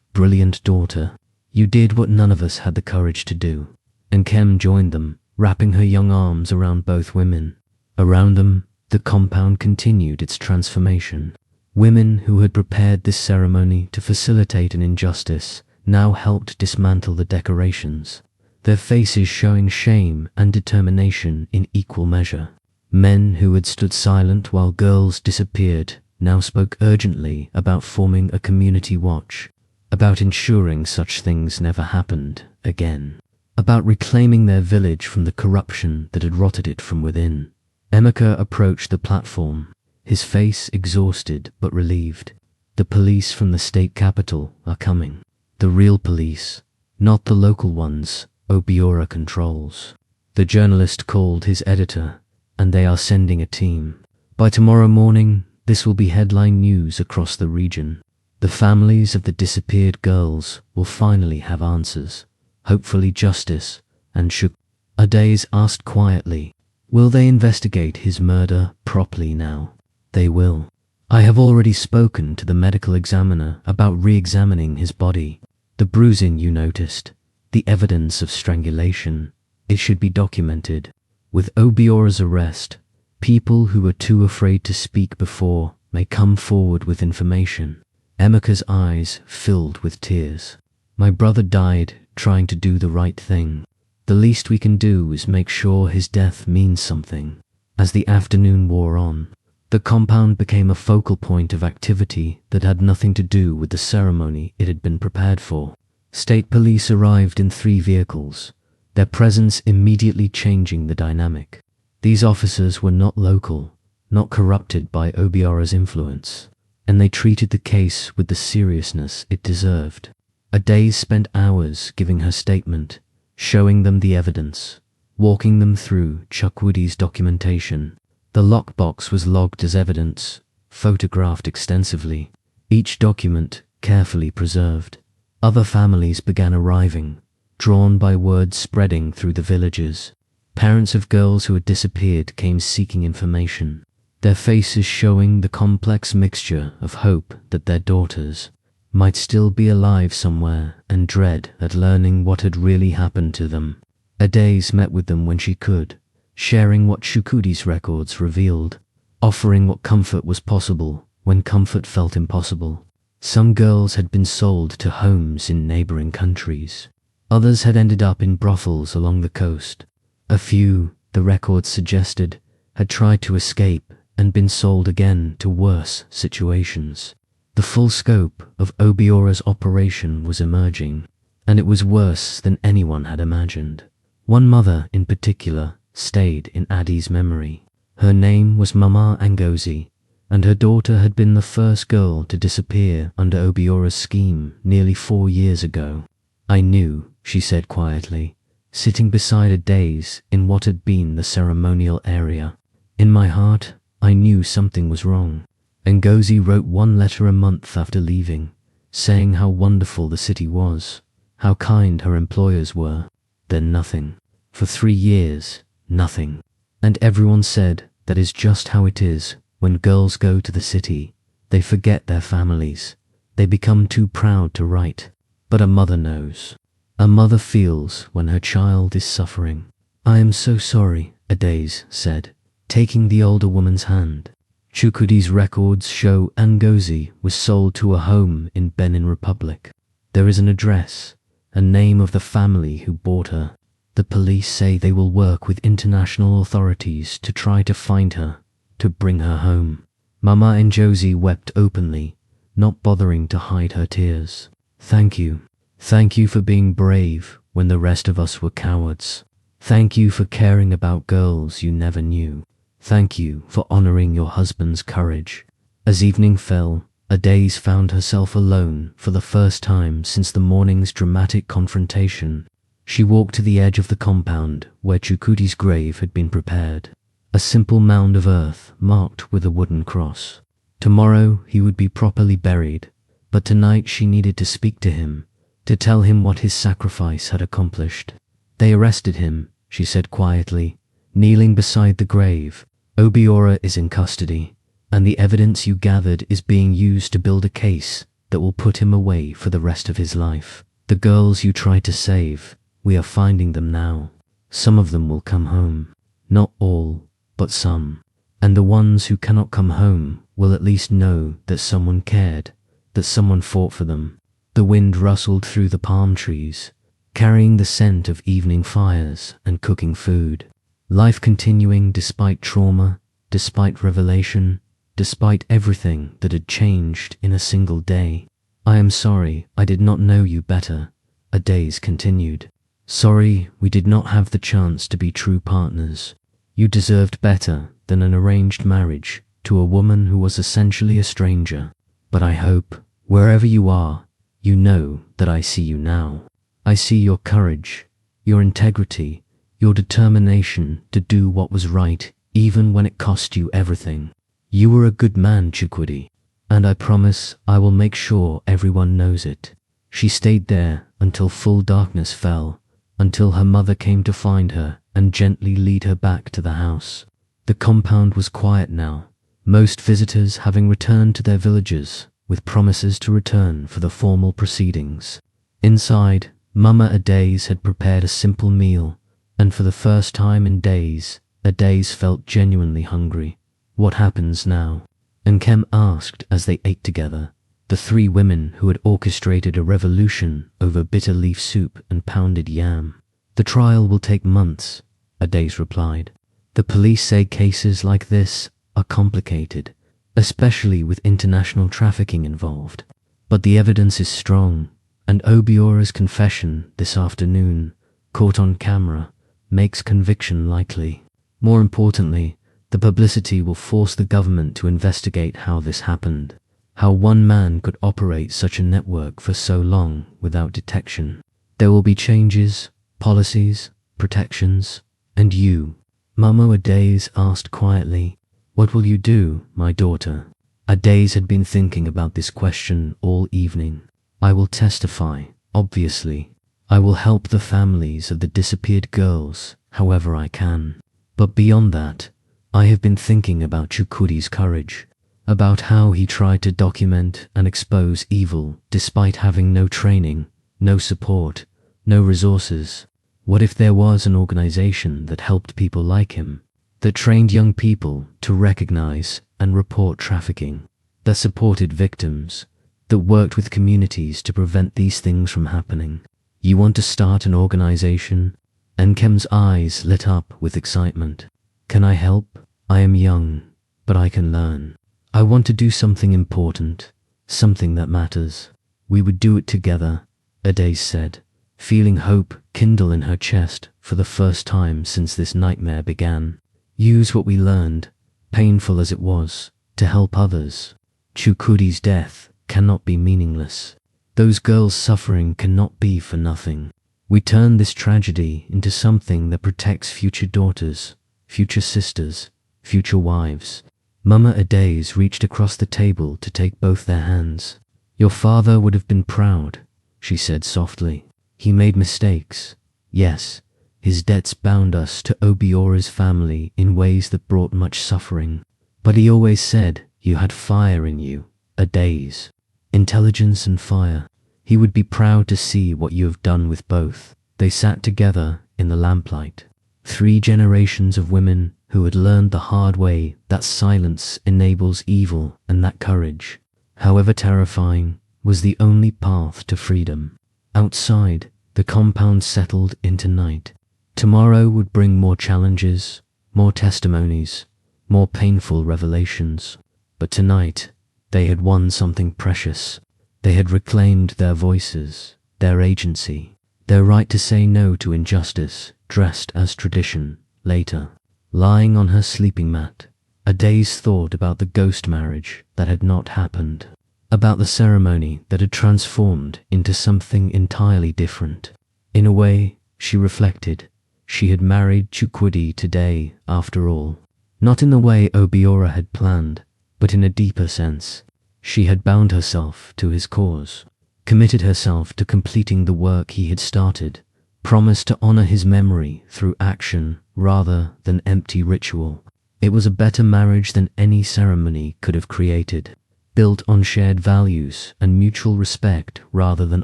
brilliant daughter. You did what none of us had the courage to do." And Kem joined them, wrapping her young arms around both women. Around them, the compound continued its transformation. Women who had prepared this ceremony to facilitate an injustice now helped dismantle the decorations, their faces showing shame and determination in equal measure. Men who had stood silent while girls disappeared now spoke urgently about forming a community watch, about ensuring such things never happened again, about reclaiming their village from the corruption that had rotted it from within. Emeka approached the platform, his face exhausted but relieved. "The police from the state capital are coming. The real police, not the local ones Obiora controls." The journalist called his editor, "And they are sending a team. By tomorrow morning, this will be headline news across the region. The families of the disappeared girls will finally have answers, hopefully justice, and should." Adaze asked quietly, "Will they investigate his murder properly now?" "They will. I have already spoken to the medical examiner about re-examining his body. The bruising you noticed, the evidence of strangulation, it should be documented. With Obiora's arrest, people who were too afraid to speak before may come forward with information." Emeka's eyes filled with tears. "My brother died trying to do the right thing. The least we can do is make sure his death means something." As the afternoon wore on, the compound became a focal point of activity that had nothing to do with the ceremony it had been prepared for. State police arrived in 3 vehicles, their presence immediately changing the dynamic. These officers were not local, not corrupted by Obiora's influence, and they treated the case with the seriousness it deserved. Adaze spent hours giving her statement, showing them the evidence, walking them through Chukwudi's documentation. The lockbox was logged as evidence, photographed extensively, each document carefully preserved. Other families began arriving, drawn by word spreading through the villages. Parents of girls who had disappeared came seeking information, their faces showing the complex mixture of hope that their daughters might still be alive somewhere and dread at learning what had really happened to them. Adaze met with them when she could, sharing what Chukwudi's records revealed, offering what comfort was possible when comfort felt impossible. Some girls had been sold to homes in neighboring countries. Others had ended up in brothels along the coast. A few, the records suggested, had tried to escape and been sold again to worse situations. The full scope of Obiora's operation was emerging, and it was worse than anyone had imagined. One mother in particular stayed in Adi's memory. Her name was Mama Ngozi, and her daughter had been the first girl to disappear under Obiora's scheme nearly 4 years ago. "I knew," she said quietly, sitting beside Adaze in what had been the ceremonial area. "In my heart, I knew something was wrong." Ngozi wrote 1 letter a month after leaving, saying how wonderful the city was, how kind her employers were. Then nothing. For 3 years, nothing. And everyone said that is just how it is when girls go to the city. They forget their families. They become too proud to write. But a mother knows. A mother feels when her child is suffering. I am so sorry, Adaze said, taking the older woman's hand. Chukwudi's records show Ngozi was sold to a home in Benin Republic. There is an address, a name of the family who bought her. The police say they will work with international authorities to try to find her, to bring her home. Mama Ngozi wept openly, not bothering to hide her tears. Thank you. Thank you for being brave when the rest of us were cowards. Thank you for caring about girls you never knew. Thank you for honoring your husband's courage. As evening fell, Adaze found herself alone for the first time since the morning's dramatic confrontation. She walked to the edge of the compound where Chukwudi's grave had been prepared. A simple mound of earth marked with a wooden cross. Tomorrow he would be properly buried, but tonight she needed to speak to him, to tell him what his sacrifice had accomplished. They arrested him, she said quietly, kneeling beside the grave. Obiora is in custody, and the evidence you gathered is being used to build a case that will put him away for the rest of his life. The girls you tried to save, we are finding them now. Some of them will come home. Not all, but some. And the ones who cannot come home will at least know that someone cared, that someone fought for them. The wind rustled through the palm trees, carrying the scent of evening fires and cooking food. Life continuing despite trauma, despite revelation, despite everything that had changed in a single day. I am sorry I did not know you better, Adaze continued. Sorry we did not have the chance to be true partners. You deserved better than an arranged marriage to a woman who was essentially a stranger. But I hope, wherever you are, you know that I see you now. I see your courage, your integrity, your determination to do what was right even when it cost you everything. You were a good man, Chukwudi, and I promise I will make sure everyone knows it. She stayed there until full darkness fell, until her mother came to find her and gently lead her back to the house. The compound was quiet now, most visitors having returned to their villages with promises to return for the formal proceedings. Inside, Mama Adaze had prepared a simple meal, and for the first time in days, Adaze felt genuinely hungry. What happens now? Nkem asked as they ate together, the 3 women who had orchestrated a revolution over bitter leaf soup and pounded yam. The trial will take months, Adaze replied. The police say cases like this are complicated, especially with international trafficking involved. But the evidence is strong, and Obiora's confession this afternoon, caught on camera, makes conviction likely. More importantly, the publicity will force the government to investigate how this happened, how one man could operate such a network for so long without detection. There will be changes, policies, protections, and you. Mama Adaze asked quietly, what will you do, my daughter? Adaze had been thinking about this question all evening. I will testify, obviously. I will help the families of the disappeared girls however I can. But beyond that, I have been thinking about Chukwudi's courage, about how he tried to document and expose evil despite having no training, no support, no resources. What if there was an organization that helped people like him, that trained young people to recognize and report trafficking, that supported victims, that worked with communities to prevent these things from happening? You want to start an organization? Nkem's eyes lit up with excitement. Can I help? I am young, but I can learn. I want to do something important, something that matters. We would do it together, Adaze said, feeling hope kindle in her chest for the first time since this nightmare began. Use what we learned, painful as it was, to help others. Chukwudi's death cannot be meaningless. Those girls' suffering cannot be for nothing. We turn this tragedy into something that protects future daughters, future sisters, future wives. Mama Adaze reached across the table to take both their hands. Your father would have been proud, she said softly. He made mistakes, yes, His debts bound us to Obiora's family in ways that brought much suffering. But he always said you had fire in you, Adaze, intelligence and fire. He would be proud to see what you have done with both. They sat together in the lamplight. 3 generations of women who had learned the hard way that silence enables evil and that courage, however terrifying, was the only path to freedom. Outside, the compound settled into night. Tomorrow would bring more challenges, more testimonies, more painful revelations. But tonight, they had won something precious. They had reclaimed their voices, their agency, their right to say no to injustice, dressed as tradition. Later, lying on her sleeping mat, Adaze thought about the ghost marriage that had not happened, about the ceremony that had transformed into something entirely different. In a way, she reflected, she had married Chukwudi today, after all. Not in the way Obiora had planned, but in a deeper sense. She had bound herself to his cause, committed herself to completing the work he had started, promised to honor his memory through action rather than empty ritual. It was a better marriage than any ceremony could have created, built on shared values and mutual respect rather than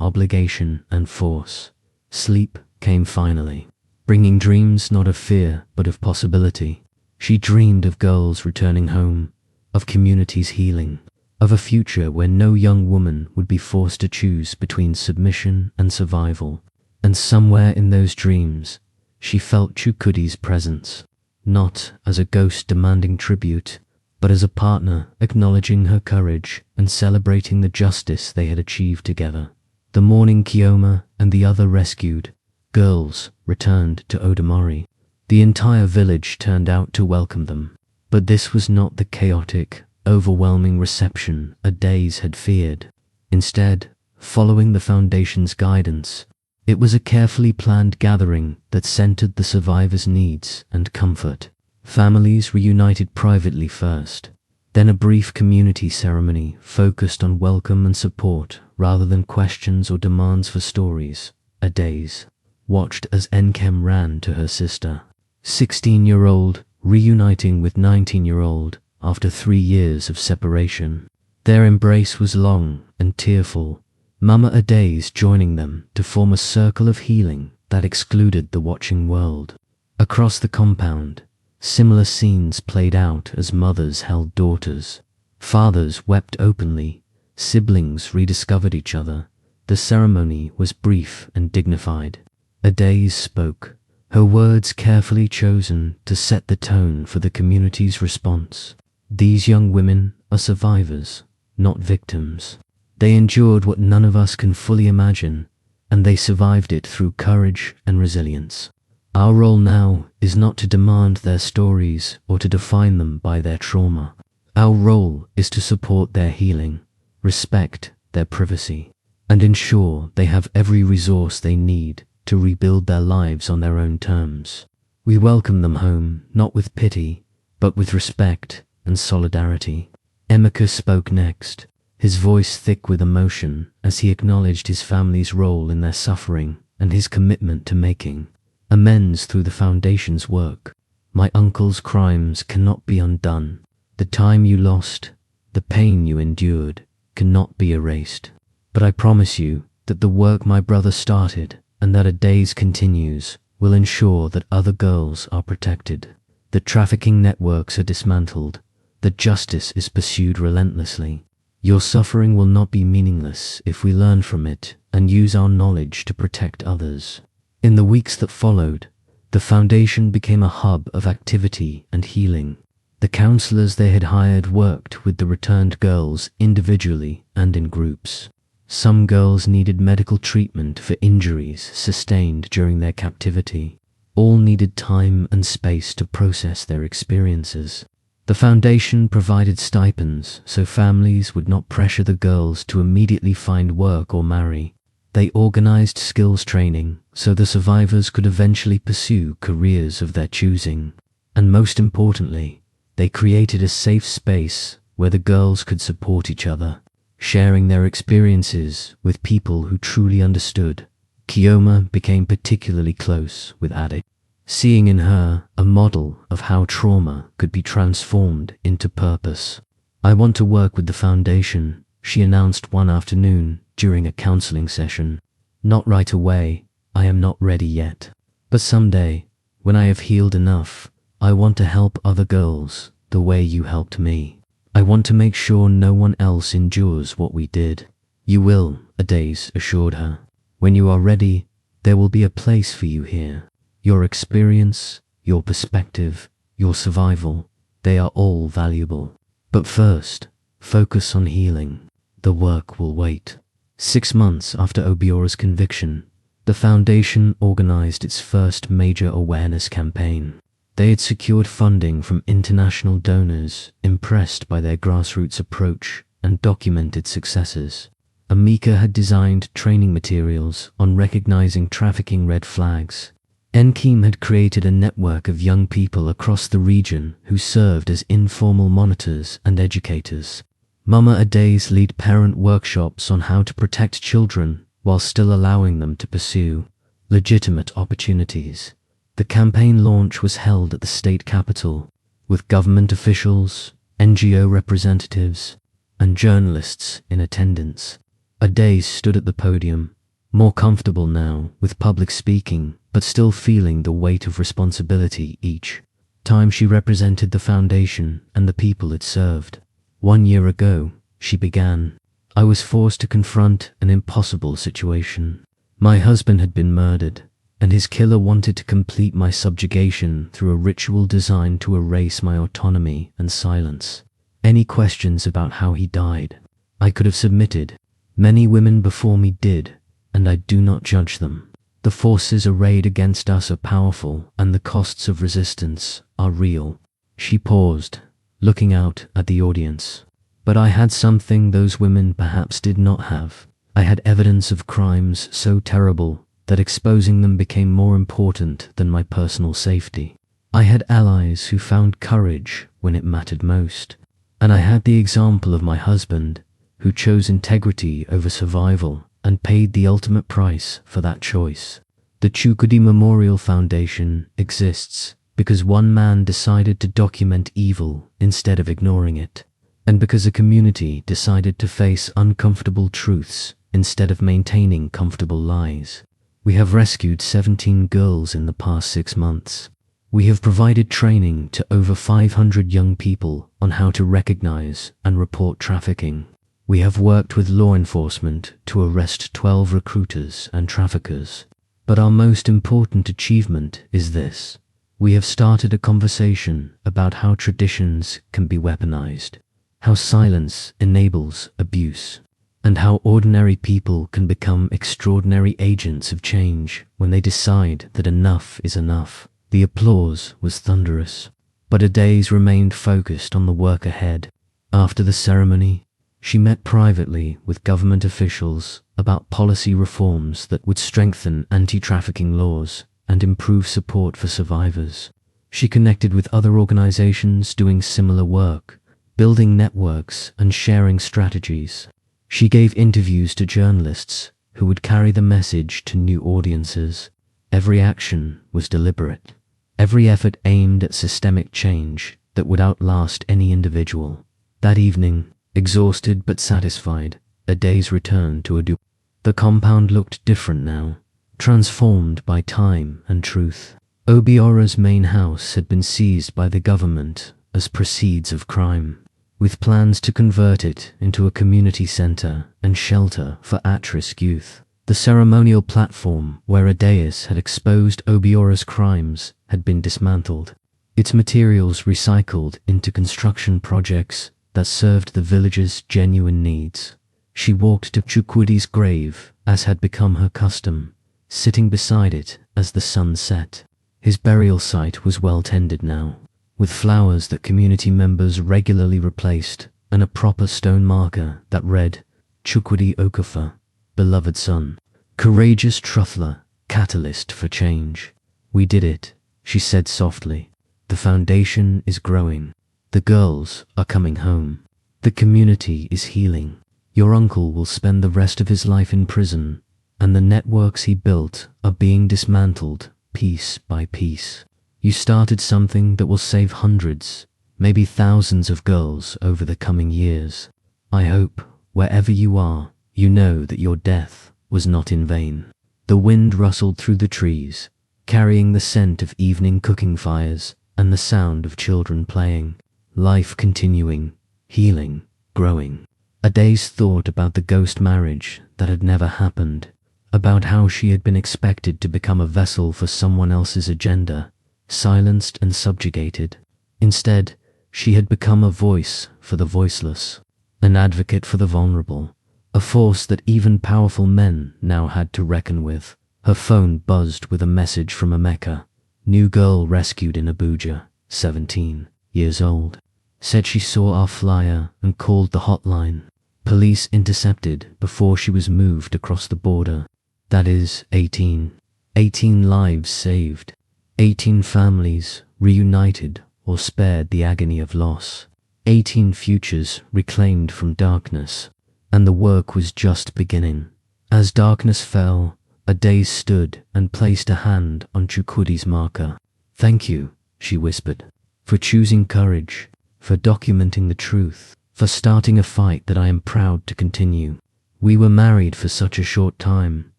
obligation and force. Sleep came finally, bringing dreams not of fear but of possibility. She dreamed of girls returning home, of communities healing, of a future where no young woman would be forced to choose between submission and survival. And somewhere in those dreams, she felt Chukwudi's presence, not as a ghost demanding tribute, but as a partner acknowledging her courage and celebrating the justice they had achieved together. The morning Kioma and the other rescued girls returned to Odamori. The entire village turned out to welcome them. But this was not the chaotic, overwhelming reception Adaze had feared. Instead, following the Foundation's guidance, it was a carefully planned gathering that centered the survivors' needs and comfort. Families reunited privately first, then a brief community ceremony focused on welcome and support rather than questions or demands for stories. Adaze watched as Nkem ran to her sister, 16-year-old, reuniting with 19-year-old after 3 years of separation. Their embrace was long and tearful, Mama Adaze joining them to form a circle of healing that excluded the watching world. Across the compound, similar scenes played out as mothers held daughters. Fathers wept openly, siblings rediscovered each other. The ceremony was brief and dignified. Adaze spoke, her words carefully chosen to set the tone for the community's response. These young women are survivors, not victims. They endured what none of us can fully imagine, and they survived it through courage and resilience. Our role now is not to demand their stories or to define them by their trauma. Our role is to support their healing, respect their privacy, and ensure they have every resource they need to rebuild their lives on their own terms. We welcome them home, not with pity, but with respect and solidarity. Emeka spoke next, his voice thick with emotion as he acknowledged his family's role in their suffering and his commitment to making amends through the Foundation's work. My uncle's crimes cannot be undone. The time you lost, the pain you endured, cannot be erased. But I promise you that the work my brother started and that Adaze continues will ensure that other girls are protected, that trafficking networks are dismantled, that justice is pursued relentlessly. Your suffering will not be meaningless if we learn from it and use our knowledge to protect others. In the weeks that followed, the Foundation became a hub of activity and healing. The counselors they had hired worked with the returned girls individually and in groups. Some girls needed medical treatment for injuries sustained during their captivity. All needed time and space to process their experiences. The Foundation provided stipends so families would not pressure the girls to immediately find work or marry. They organized skills training so the survivors could eventually pursue careers of their choosing. And most importantly, they created a safe space where the girls could support each other, sharing their experiences with people who truly understood. Kioma became particularly close with Ade, seeing in her a model of how trauma could be transformed into purpose. "I want to work with the foundation," she announced one afternoon during a counseling session. "Not right away, I am not ready yet. But someday, when I have healed enough, I want to help other girls the way you helped me. I want to make sure no one else endures what we did." "You will," Ades assured her. "When you are ready, there will be a place for you here. Your experience, your perspective, your survival, they are all valuable. But first, focus on healing. The work will wait." 6 months after Obiora's conviction, the foundation organized its first major awareness campaign. They had secured funding from international donors, impressed by their grassroots approach and documented successes. Amika had designed training materials on recognizing trafficking red flags. Enkim had created a network of young people across the region who served as informal monitors and educators. Mama Ades led parent workshops on how to protect children while still allowing them to pursue legitimate opportunities. The campaign launch was held at the state capitol, with government officials, NGO representatives, and journalists in attendance. Ades stood at the podium, more comfortable now with public speaking, but still feeling the weight of responsibility each time she represented the foundation and the people it served. "1 year ago," she began, "I was forced to confront an impossible situation. My husband had been murdered, and his killer wanted to complete my subjugation through a ritual designed to erase my autonomy and silence. Any questions about how he died, I could have submitted. Many women before me did, and I do not judge them. The forces arrayed against us are powerful, and the costs of resistance are real." She paused, looking out at the audience. "But I had something those women perhaps did not have. I had evidence of crimes so terrible that exposing them became more important than my personal safety. I had allies who found courage when it mattered most. And I had the example of my husband, who chose integrity over survival and paid the ultimate price for that choice. The Chukudi Memorial Foundation exists because one man decided to document evil instead of ignoring it, and because a community decided to face uncomfortable truths instead of maintaining comfortable lies. We have rescued 17 girls in the past 6 months. We have provided training to over 500 young people on how to recognize and report trafficking. We have worked with law enforcement to arrest 12 recruiters and traffickers. But our most important achievement is this: we have started a conversation about how traditions can be weaponized, how silence enables abuse, and how ordinary people can become extraordinary agents of change when they decide that enough is enough. The applause was thunderous, but Ades remained focused on the work ahead. After the ceremony, she met privately with government officials about policy reforms that would strengthen anti-trafficking laws and improve support for survivors. She connected with other organizations doing similar work, building networks and sharing strategies. She gave interviews to journalists who would carry the message to new audiences. Every action was deliberate, every effort aimed at systemic change that would outlast any individual. That evening, exhausted but satisfied, Ades returned to Adu. The compound looked different now, transformed by time and truth. Obiora's main house had been seized by the government as proceeds of crime, with plans to convert it into a community center and shelter for at-risk youth. The ceremonial platform where Ades had exposed Obiora's crimes had been dismantled, its materials recycled into construction projects that served the village's genuine needs. She walked to Chukwidi's grave, as had become her custom, sitting beside it as the sun set. His burial site was well tended now, with flowers that community members regularly replaced, and a proper stone marker that read, Chukwudi Okafor, beloved son, courageous truffler, catalyst for change. We did it, she said softly. The foundation is growing. The girls are coming home. The community is healing. Your uncle will spend the rest of his life in prison, and the networks he built are being dismantled piece by piece. You started something that will save hundreds, maybe thousands of girls over the coming years. I hope, wherever you are, you know that your death was not in vain. The wind rustled through the trees, carrying the scent of evening cooking fires and the sound of children playing. Life continuing, healing, growing. Adaze thought about the ghost marriage that had never happened, about how she had been expected to become a vessel for someone else's agenda, silenced and subjugated. Instead, she had become a voice for the voiceless, an advocate for the vulnerable, a force that even powerful men now had to reckon with. Her phone buzzed with a message from Emeka. New girl rescued in Abuja, 17 years old. Said she saw our flyer and called the hotline. Police intercepted before she was moved across the border. That is 18. 18 lives saved. 18 families reunited or spared the agony of loss. 18 futures reclaimed from darkness. And the work was just beginning. As darkness fell, Adaze stood and placed a hand on Chukwidi's marker. "Thank you," she whispered, "for choosing courage, for documenting the truth, for starting a fight that I am proud to continue. We were married for such a short time,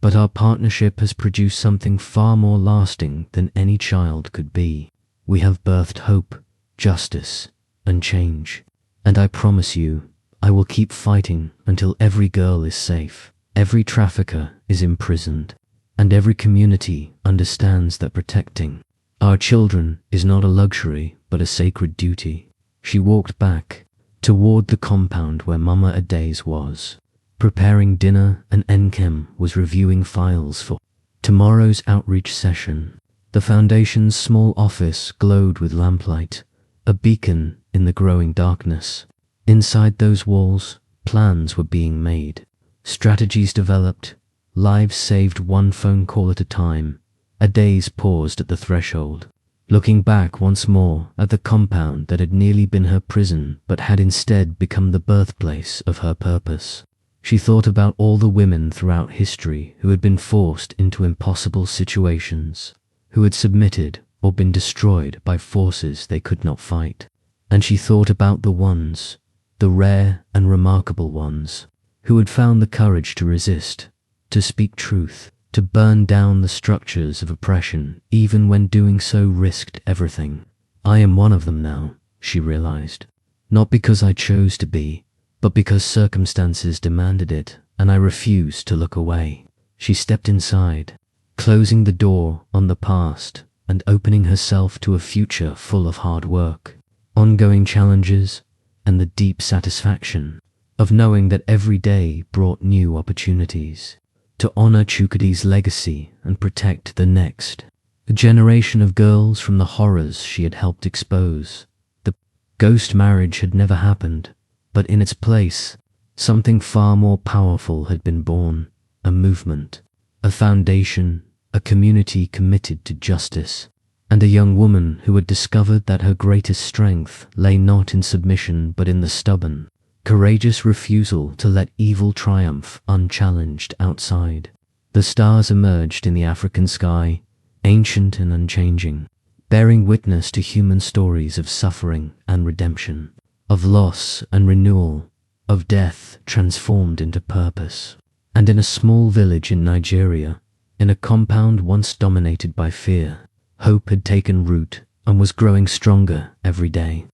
but our partnership has produced something far more lasting than any child could be. We have birthed hope, justice, and change. And I promise you, I will keep fighting until every girl is safe, every trafficker is imprisoned, and every community understands that protecting our children is not a luxury but a sacred duty." She walked back toward the compound where Mama Adaze was, preparing dinner, and Nkem was reviewing files for tomorrow's outreach session. The foundation's small office glowed with lamplight, a beacon in the growing darkness. Inside those walls, plans were being made, strategies developed, lives saved one phone call at a time. Adaze paused at the threshold, looking back once more at the compound that had nearly been her prison but had instead become the birthplace of her purpose. She thought about all the women throughout history who had been forced into impossible situations, who had submitted or been destroyed by forces they could not fight. And she thought about the ones, the rare and remarkable ones, who had found the courage to resist, to speak truth, to burn down the structures of oppression, even when doing so risked everything. I am one of them now, she realized. Not because I chose to be, but because circumstances demanded it, and I refused to look away. She stepped inside, closing the door on the past and opening herself to a future full of hard work, ongoing challenges, and the deep satisfaction of knowing that every day brought new opportunities to honor Chukwidi's legacy and protect the next, a generation of girls from the horrors she had helped expose. The ghost marriage had never happened, but in its place, something far more powerful had been born, a movement, a foundation, a community committed to justice, and a young woman who had discovered that her greatest strength lay not in submission but in the stubborn, courageous refusal to let evil triumph unchallenged outside. The stars emerged in the African sky, ancient and unchanging, bearing witness to human stories of suffering and redemption, of loss and renewal, of death transformed into purpose. And in a small village in Nigeria, in a compound once dominated by fear, hope had taken root and was growing stronger every day.